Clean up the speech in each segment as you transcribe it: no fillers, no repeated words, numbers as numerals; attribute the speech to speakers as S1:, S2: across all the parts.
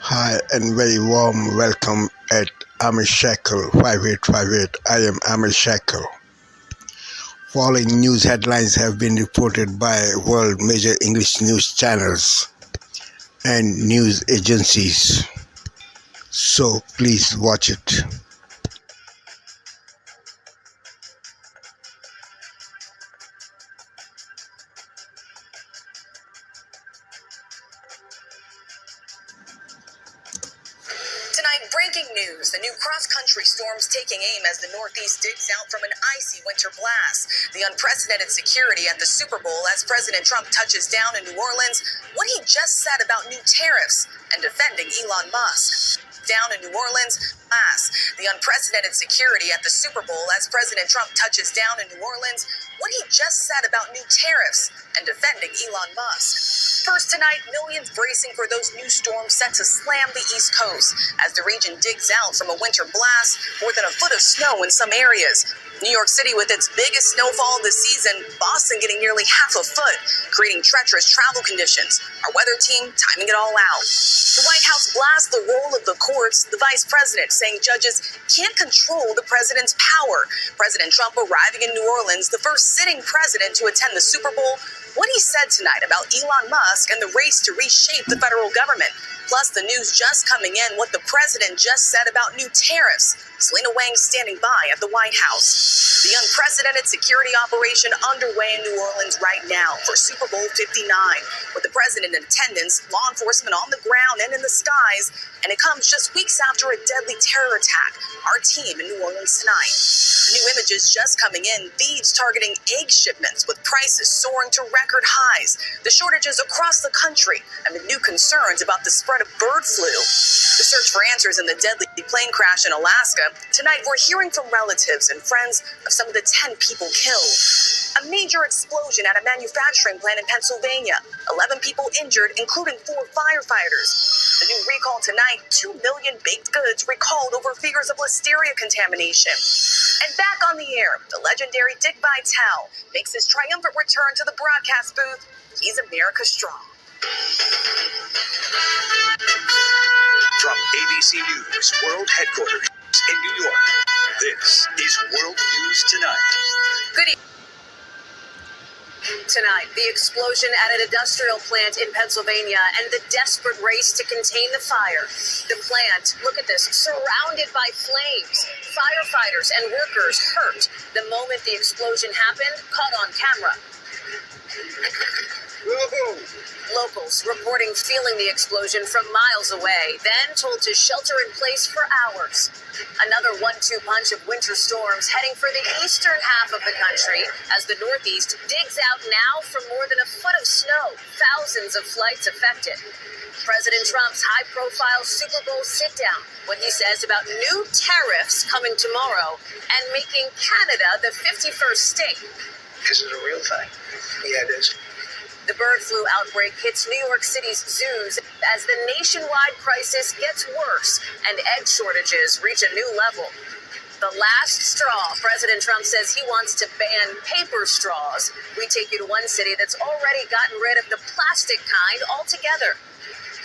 S1: Hi and very warm welcome at Amir Shackle 5858. I am Amir Shackle. Following news headlines have been reported by world major English news channels and news agencies. So please watch it.
S2: Tonight, breaking news. The new cross-country storm's taking aim as the Northeast digs out from an icy winter blast. The unprecedented security at the Super Bowl as President Trump touches down in New Orleans. What he just said about new tariffs and defending Elon Musk. Down in New Orleans, the unprecedented security at the Super Bowl as President Trump touches down in New Orleans. What he just said about new tariffs and defending Elon Musk. First tonight, millions bracing for those new storms set to slam the East Coast as the region digs out from a winter blast, more than a foot of snow in some areas. New York City with its biggest snowfall this season, Boston getting nearly half a foot, creating treacherous travel conditions. Our weather team timing it all out. The White House blasts the role of the courts, the vice president saying judges can't control the president's power. President Trump arriving in New Orleans, the first sitting president to attend the Super Bowl. What he said tonight about Elon Musk and the race to reshape the federal government. Plus the news just coming in, what the president just said about new tariffs. Selena Wang standing by at the White House. The unprecedented security operation underway in New Orleans right now for Super Bowl 59. With the president in attendance, law enforcement on the ground and in the skies. And it comes just weeks after a deadly terror attack. Our team in New Orleans tonight. New images just coming in. Thieves targeting egg shipments with prices soaring to record highs. The shortages across the country amid new concerns about the spread of bird flu. The search for answers in the deadly plane crash in Alaska. Tonight, we're hearing from relatives and friends of some of the 10 people killed. A major explosion at a manufacturing plant in Pennsylvania. 11 people injured, including 4 firefighters. The new recall tonight, 2 million baked goods recalled over fears of listeria contamination. And back on the air, the legendary Dick Vitale makes his triumphant return to the broadcast booth. He's America Strong.
S3: From ABC News World Headquarters in New York, this is World News Tonight.
S2: Good evening. Tonight, the explosion at an industrial plant in Pennsylvania and the desperate race to contain the fire. The plant, look at this, surrounded by flames. Firefighters and workers hurt. The moment the explosion happened, caught on camera. Locals reporting feeling the explosion from miles away, then told to shelter in place for hours. Another 1-2 punch of winter storms heading for the eastern half of the country as the Northeast digs out now from more than a foot of snow, thousands of flights affected. President Trump's high-profile Super Bowl sit-down, what he says about new tariffs coming tomorrow and making Canada the 51st state.
S4: Is it a real thing? Yeah, it is.
S2: The bird flu outbreak hits New York City's zoos as the nationwide crisis gets worse and egg shortages reach a new level. The last straw, President Trump says he wants to ban paper straws. We take you to one city that's already gotten rid of the plastic kind altogether.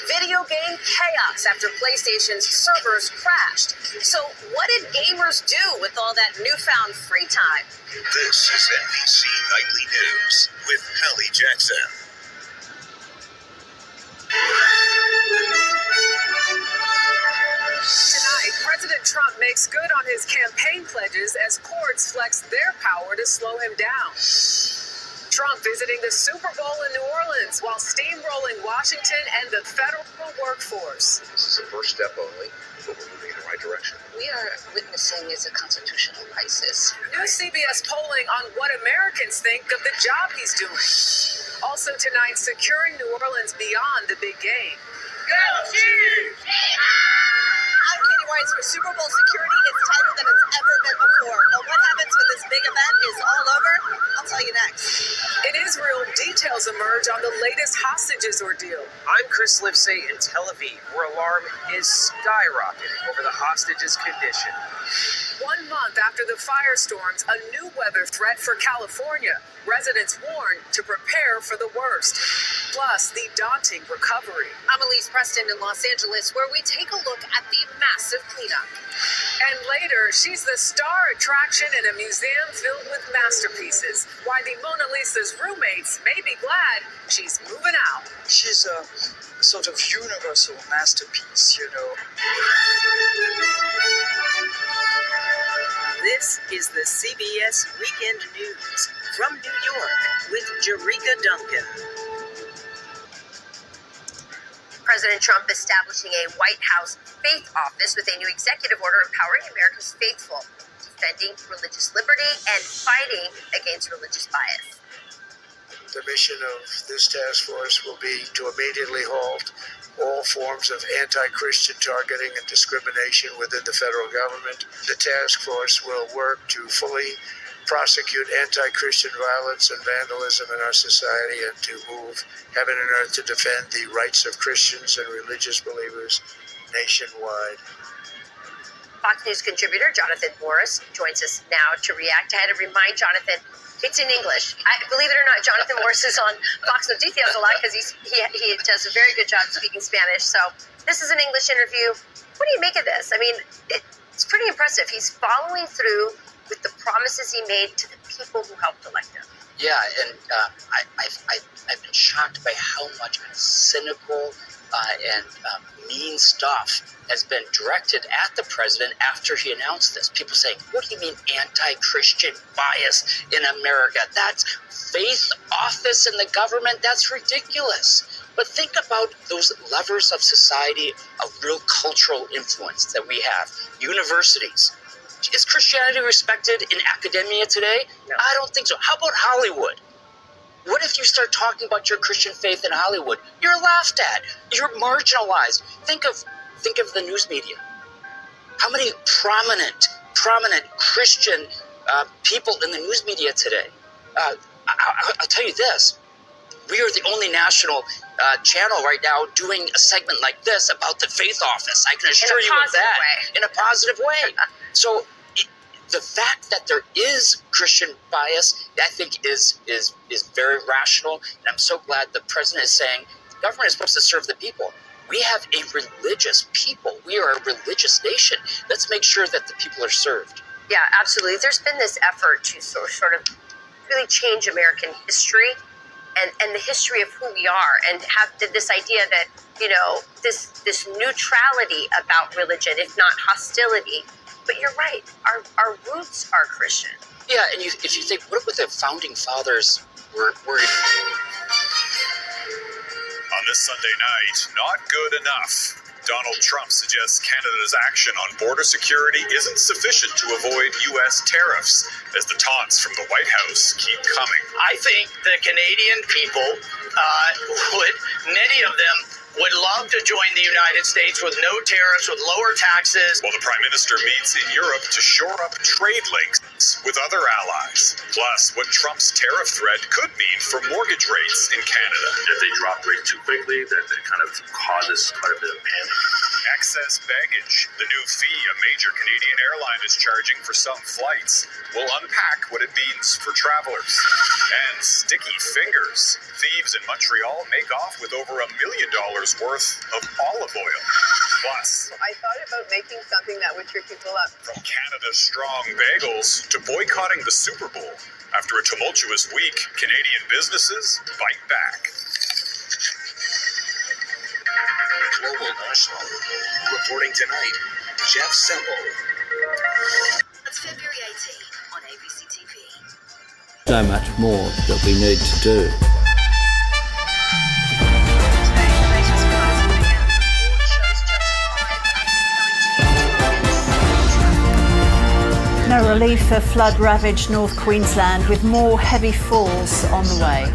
S2: Video game chaos after PlayStation's servers crashed. So what did gamers do with all that newfound free time?
S3: This is NBC Nightly News with Hallie Jackson.
S5: Tonight, President Trump makes good on his campaign pledges as courts flex their power to slow him down. Trump visiting the Super Bowl in New Orleans while steamrolling Washington and the federal workforce.
S4: This is a first step only, but we're moving in the right direction.
S6: We are witnessing is a constitutional crisis.
S5: New CBS polling on what Americans think of the job he's doing. Also tonight, securing New Orleans beyond the big game.
S2: Go Chiefs! I'm Katie Weiss for Super Bowl security. It's tighter than it's ever been before. But what happens when this big event is all over? I'll tell you next.
S5: In Israel, details emerge on the latest hostages ordeal.
S7: I'm Chris Livesay in Tel Aviv, where alarm is skyrocketing over the hostages' condition.
S5: 1 month after the firestorms, a new weather threat for California. Residents warned to prepare for the worst. Plus, the daunting recovery.
S2: I'm Elise Preston in Los Angeles, where we take a look at the massive cleanup.
S5: And later, she's the star attraction in a museum filled with masterpieces. Why the Mona Lisa's roommates may be glad she's moving out.
S7: She's a sort of universal masterpiece, you know.
S8: This is the CBS Weekend News from New York with Jerika Duncan.
S2: President Trump establishing a White House faith office with a new executive order empowering America's faithful, defending religious liberty and fighting against religious bias.
S4: The mission of this task force will be to immediately halt all forms of anti-Christian targeting and discrimination within the federal government. The task force will work to fully prosecute anti-Christian violence and vandalism in our society and to move heaven and earth to defend the rights of Christians and religious believers nationwide.
S2: Fox News contributor Jonathan Morris joins us now to react. I had to remind Jonathan, it's in English. Believe it or not, Jonathan Morris is on Fox Noticias a lot because he does a very good job speaking Spanish. So this is an English interview. What do you make of this? I mean, it's pretty impressive. He's following through with the promises he made to the people who helped elect him.
S9: Yeah, and I've been shocked by how much cynical and mean stuff has been directed at the president after he announced this. People saying, what do you mean anti-Christian bias in America? That's faith office in the government. That's ridiculous. But think about those levers of society, of real cultural influence that we have. Universities. Is Christianity respected in academia today?
S2: No.
S9: I don't think so. How about Hollywood? What if you start talking about your Christian faith in Hollywood? You're laughed at. You're marginalized. Think of the news media. How many prominent Christian people in the news media today? I'll tell you this. We are the only national channel right now doing a segment like this about the faith office. I can assure you of that. In a positive way. So the fact that there is Christian bias, I think is very rational. And I'm so glad the president is saying the government is supposed to serve the people. We have a religious people. We are a religious nation. Let's make sure that the people are served.
S2: Yeah, absolutely. There's been this effort to sort of really change American history and the history of who we are, and have this idea that, you know, this neutrality about religion, if not hostility. But you're right. Our roots are Christian.
S9: Yeah, and if you think, what would the founding fathers were
S3: On this Sunday night, not good enough. Donald Trump suggests Canada's action on border security isn't sufficient to avoid U.S. tariffs as the taunts from the White House keep coming.
S10: I think the Canadian people many of them would love to join the United States with no tariffs, with lower taxes.
S3: While the Prime Minister meets in Europe to shore up trade links with other allies. Plus, what Trump's tariff threat could mean for mortgage rates in Canada.
S11: If they drop rates too quickly, that kind of causes quite a bit of panic.
S3: Excess baggage, the new fee a major Canadian airline is charging for some flights. We'll unpack what it means for travelers. And sticky fingers. Thieves in Montreal make off with over $1 million worth of olive oil. Plus,
S5: I thought about making something that would trip people up.
S3: from Canada's strong bagels to boycotting the Super Bowl. After a tumultuous week, Canadian businesses bite back.
S12: Global National. Reporting tonight, Jeff Semple.
S2: It's February 18 on ABC TV.
S13: So much more that we need to do.
S14: No relief for flood-ravaged North Queensland, with more heavy falls on the way.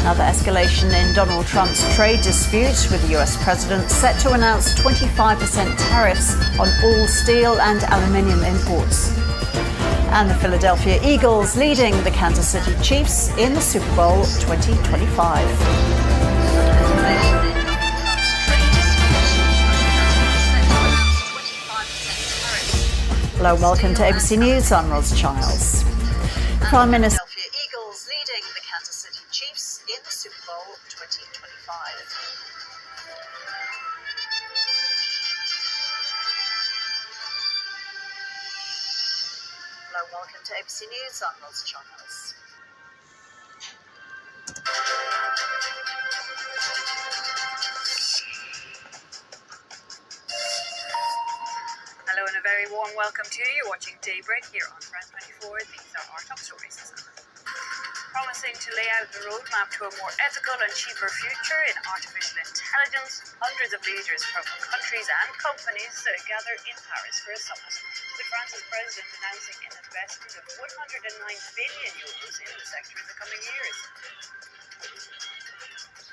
S14: Another escalation in Donald Trump's trade dispute with the US president, set to announce 25% tariffs on all steel and aluminium imports. And the Philadelphia Eagles leading the Kansas City Chiefs in the Super Bowl 2025. Hello, welcome to ABC News. I'm Ros Childs. Prime Minister.
S8: Philadelphia Eagles leading the Kansas City Chiefs in the Super Bowl 2025. Hello, welcome to ABC News. I'm Ros Childs. Hello and a very warm welcome to you. You're watching Daybreak here on France 24. These are our top stories this hour. Promising to lay out the roadmap to a more ethical and cheaper future in artificial intelligence, hundreds of leaders from countries and companies gather in Paris for a summit, with France's president announcing an investment of €109 billion in the sector in the coming years.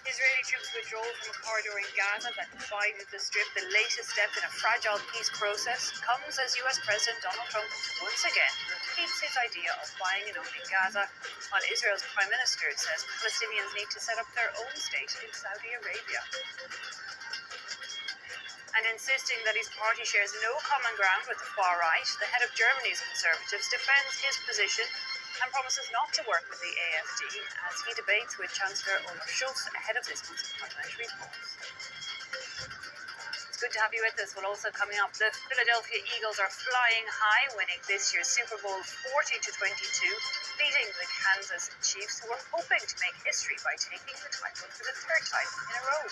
S8: Israeli troops withdrawal from a corridor in Gaza that divided the strip, the latest step in a fragile peace process, comes as US President Donald Trump once again repeats his idea of buying and owning Gaza, while Israel's Prime Minister says Palestinians need to set up their own state in Saudi Arabia. And insisting that his party shares no common ground with the far right, the head of Germany's Conservatives defends his position and promises not to work with the AfD as he debates with Chancellor Olaf Scholz ahead of this month's parliamentary polls. It's good to have you with us. Well, also coming up, the Philadelphia Eagles are flying high, winning this year's Super Bowl 40-22, beating the Kansas Chiefs, who are hoping to make history by taking the title for the third time in a row.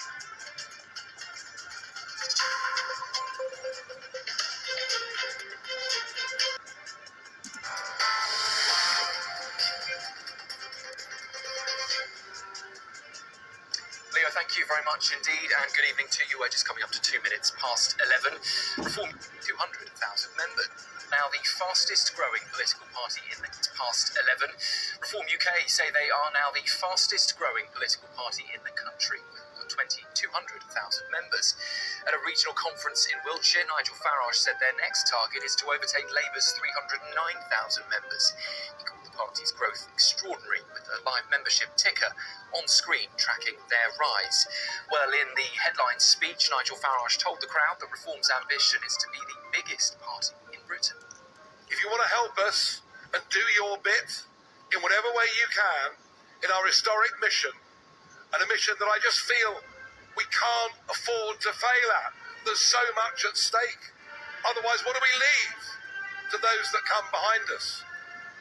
S15: Leo, thank you very much indeed, and good evening to you. We're just coming up to 2 minutes past 11. Reform 200,000 members. Now the fastest growing political party in the past 11. Reform UK say they are now the fastest growing political party in the country, with 200,000 members. At a regional conference in Wiltshire, Nigel Farage said their next target is to overtake Labour's 309,000 members. He called the party's growth extraordinary, with a live membership ticker on screen tracking their rise. Well, in the headline speech, Nigel Farage told the crowd that Reform's ambition is to be the biggest party in Britain.
S16: If you want to help us and do your bit in whatever way you can in our historic mission, and a mission that I just feel we can't afford to fail at. There's so much at stake. Otherwise, what do we leave to those that come behind us,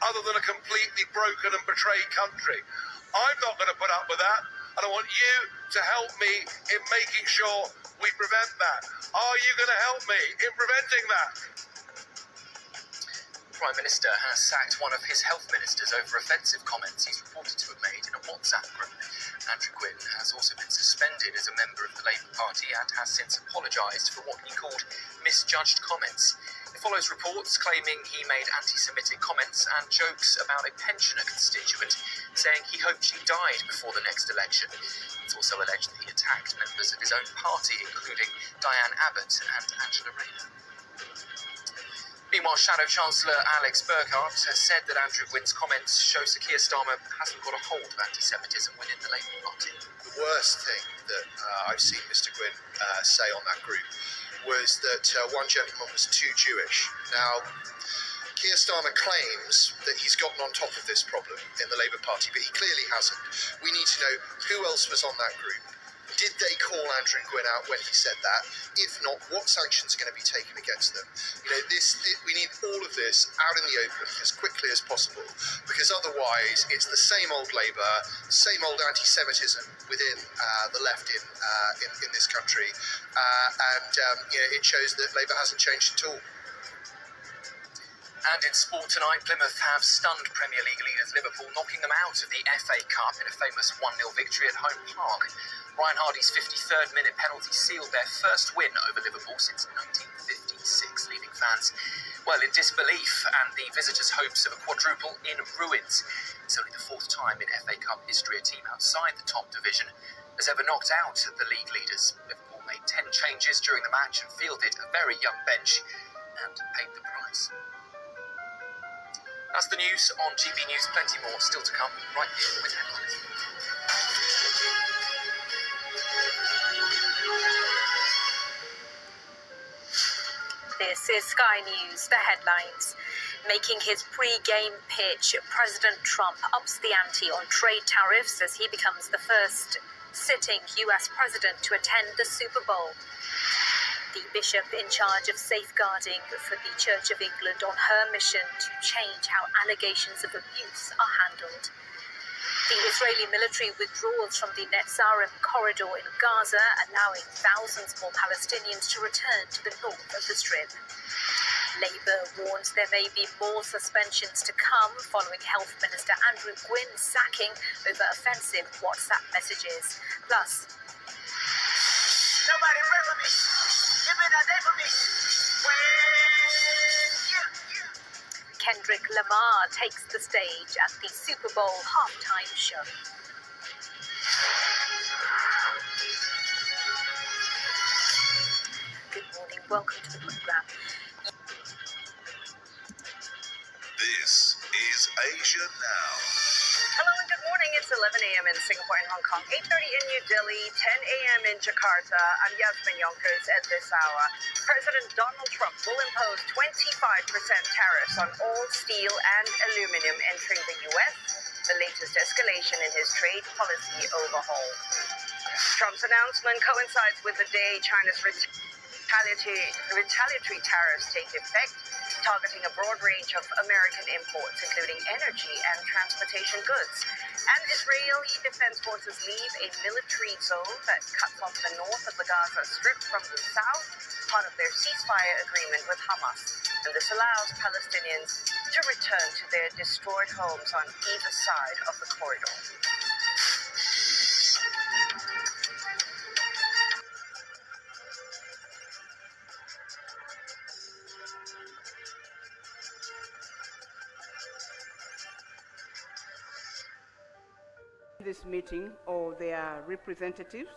S16: other than a completely broken and betrayed country? I'm not going to put up with that, and I want you to help me in making sure we prevent that. Are you going to help me in preventing that?
S15: The Prime Minister has sacked one of his health ministers over offensive comments he's reported to have made in a WhatsApp group. Andrew Gwynn has also been suspended as a member of the Labour Party and has since apologised for what he called misjudged comments. It follows reports claiming he made anti-Semitic comments and jokes about a pensioner constituent, saying he hoped she died before the next election. It's also alleged that he attacked members of his own party, including Diane Abbott and Angela Rayner. Meanwhile, Shadow Chancellor Alex Burkhardt has said that Andrew Gwynn's comments show Sir Keir Starmer hasn't got a hold of anti-Semitism within the Labour Party.
S17: The worst thing that I've seen Mr Gwynn say on that group was that one gentleman was too Jewish. Now, Keir Starmer claims that he's gotten on top of this problem in the Labour Party, but he clearly hasn't. We need to know who else was on that group. Did they call Andrew Gwynn out when he said that? If not, what sanctions are going to be taken against them? You know, we need all of this out in the open as quickly as possible, because otherwise it's the same old Labour, same old anti-Semitism within the left in this country, and it shows that Labour hasn't changed at all.
S15: And in sport tonight, Plymouth have stunned Premier League leaders Liverpool, knocking them out of the FA Cup in a famous 1-0 victory at home park. Ryan Hardy's 53rd minute penalty sealed their first win over Liverpool since 1956, leaving fans, well, in disbelief, and the visitors' hopes of a quadruple in ruins. It's only the fourth time in FA Cup history a team outside the top division has ever knocked out the league leaders. Liverpool made 10 changes during the match and fielded a very young bench and paid the price. That's the news on GB News. Plenty more still to come right here with headlines.
S18: This is Sky News, the headlines. Making his pre-game pitch, President Trump ups the ante on trade tariffs as he becomes the first sitting US president to attend the Super Bowl. The bishop in charge of safeguarding for the Church of England on her mission to change how allegations of abuse are handled. The Israeli military withdraws from the Netzarim corridor in Gaza, allowing thousands more Palestinians to return to the north of the Strip. Labour warns there may be more suspensions to come following Health Minister Andrew Gwyn's sacking over offensive WhatsApp messages. Plus,
S10: Nobody pray for me. Give me that day for me.
S18: Kendrick Lamar takes the stage at the Super Bowl halftime show. Good morning, welcome to the program.
S12: This is Asia Now.
S2: Hello and good morning. It's 11 a.m. in Singapore and Hong Kong, 8:30 in New Delhi, 10 a.m. in Jakarta. I'm Yasmin Yonkers at this hour. President Donald Trump will impose 25% tariffs on all steel and aluminum entering the U.S., the latest escalation in his trade policy overhaul. Trump's announcement coincides with the day China's retaliatory tariffs take effect, targeting a broad range of American imports, including energy and transportation goods. And Israeli Defense Forces leave a military zone that cuts off the north of the Gaza Strip from the south, part of their ceasefire agreement with Hamas. And this allows Palestinians to return to their destroyed homes on either side of the corridor.
S19: This meeting or their representatives.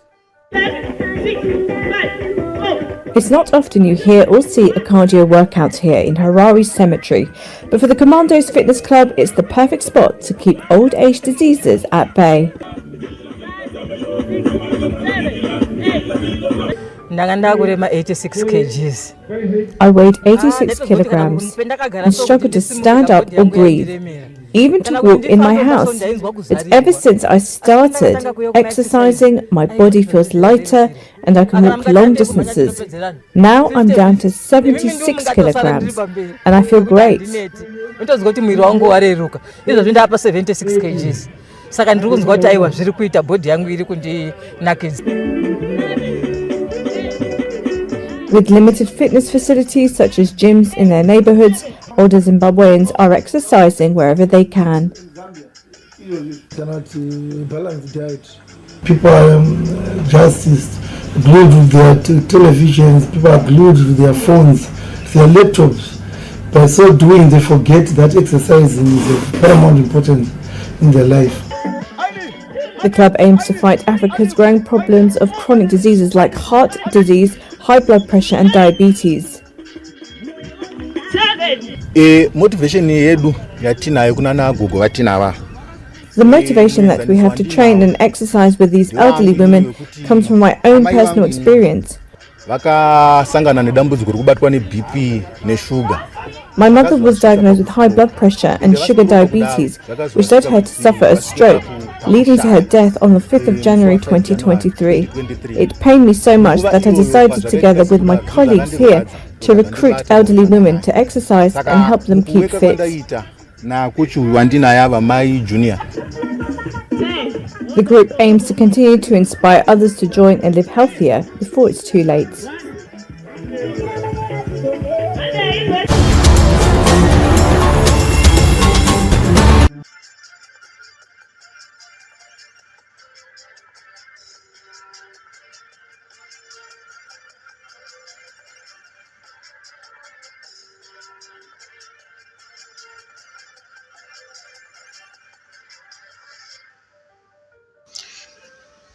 S20: It's not often you hear or see a cardio workout here in Harare Cemetery, but for the Commandos Fitness Club, it's the perfect spot to keep old age diseases at bay. I weighed 86 kilograms and struggled to stand up or breathe, even to walk in my house. But ever since I started exercising, my body feels lighter and I can walk long distances. Now I'm down to 76 kilograms and I feel great. With limited fitness facilities such as gyms in their neighborhoods, older Zimbabweans are exercising wherever they can.
S21: Balanced diet. People are just glued with their televisions, people are glued with their phones, their laptops. By so doing, they forget that exercising is of paramount importance in their life.
S20: The club aims to fight Africa's growing problems of chronic diseases like heart disease, high blood pressure and diabetes.
S22: The motivation
S20: that we have to train and exercise with these elderly women comes from my own personal experience. My mother was diagnosed with high blood pressure and sugar diabetes, which led her to suffer a stroke, leading to her death on the 5th of January 2023. It pained me so much that I decided together with my colleagues here to recruit elderly women to exercise and help them keep fit. The group aims to continue to inspire others to join and live healthier before it's too late.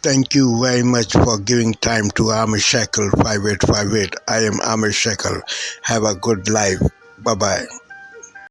S1: Thank you very much for giving time to Amir Shekel 5858. I am Amir Shekel. Have a good life. Bye-bye.